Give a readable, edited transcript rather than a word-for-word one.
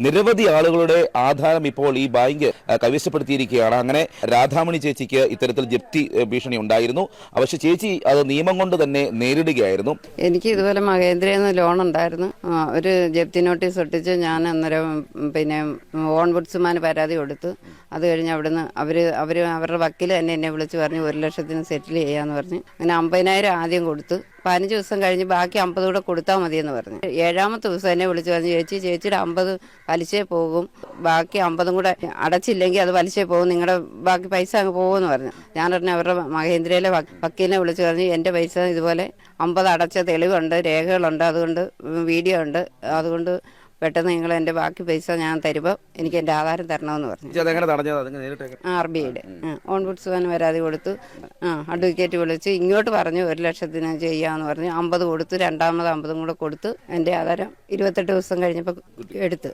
നിരവധി ആളുകളുടെ ആധാരം ഇപ്പോൾ ഈ ബാങ്ക് കൈവശപ്പെടുത്തിയിരിക്കുകയാണ്. അങ്ങനെ രാധാമണി ചേച്ചിക്ക് ഇത്തരത്തിൽ ജപ്തി ഭീഷണി ഉണ്ടായിരുന്നു. പക്ഷെ ചേച്ചി അത് നിയമം കൊണ്ട് തന്നെ നേരിടുകയായിരുന്നു. എനിക്ക് ഇതുപോലെ മഹേന്ദ്രയിൽ നിന്ന് ലോൺ ഉണ്ടായിരുന്നു. ഒരു ജപ്തി നോട്ടീസ് ഒട്ടിച്ച് ഞാൻ അന്നേരം ഓൺബുഡ്സ്മാന് പരാതി കൊടുത്തു. അത് കഴിഞ്ഞ് അവിടുന്ന് അവരുടെ വക്കീൽ തന്നെ എന്നെ വിളിച്ച് പറഞ്ഞു 1 ലക്ഷത്തിന് സെറ്റിൽ ചെയ്യാന്ന് പറഞ്ഞു. അങ്ങനെ 50,000 ആദ്യം കൊടുത്തു. 15 ദിവസം കഴിഞ്ഞ് ബാക്കി 50 കൂടെ കൊടുത്താൽ മതിയെന്ന് പറഞ്ഞു. 7ാമത്തെ ദിവസം എന്നെ വിളിച്ച് പറഞ്ഞു, ചേച്ചിയുടെ 50 പലിശയെ പോകും, ബാക്കി 50 കൂടെ അടച്ചില്ലെങ്കിൽ അത് പലിശയെ പോകും, നിങ്ങളുടെ ബാക്കി പൈസ അങ്ങ് പോകുമെന്ന് പറഞ്ഞു. ഞാൻ പറഞ്ഞു അവരുടെ മഹേന്ദ്രയിലെ വക്കീലിനെ വിളിച്ച് പറഞ്ഞു എൻ്റെ പൈസ ഇതുപോലെ 50 അടച്ച തെളിവുണ്ട്, രേഖകളുണ്ട്, അതുകൊണ്ട് വീഡിയോ ഉണ്ട്, അതുകൊണ്ട് പെട്ടെന്ന് നിങ്ങൾ എൻ്റെ ബാക്കി പൈസ ഞാൻ തരുമ്പോൾ എനിക്ക് എൻ്റെ ആധാരം തരണമെന്ന് പറഞ്ഞു. RBIയുടെ ഓൺബുഡ്സ്മാൻ പരാതി കൊടുത്തു. അഡ്വക്കേറ്റ് വിളിച്ച് ഇങ്ങോട്ട് പറഞ്ഞു 1 ലക്ഷത്തിന് ചെയ്യാമെന്ന് പറഞ്ഞു. 50 കൊടുത്തു, രണ്ടാമത് 50 കൂടെ കൊടുത്ത് എൻ്റെ ആധാരം 28 ദിവസം കഴിഞ്ഞപ്പോൾ എടുത്ത്.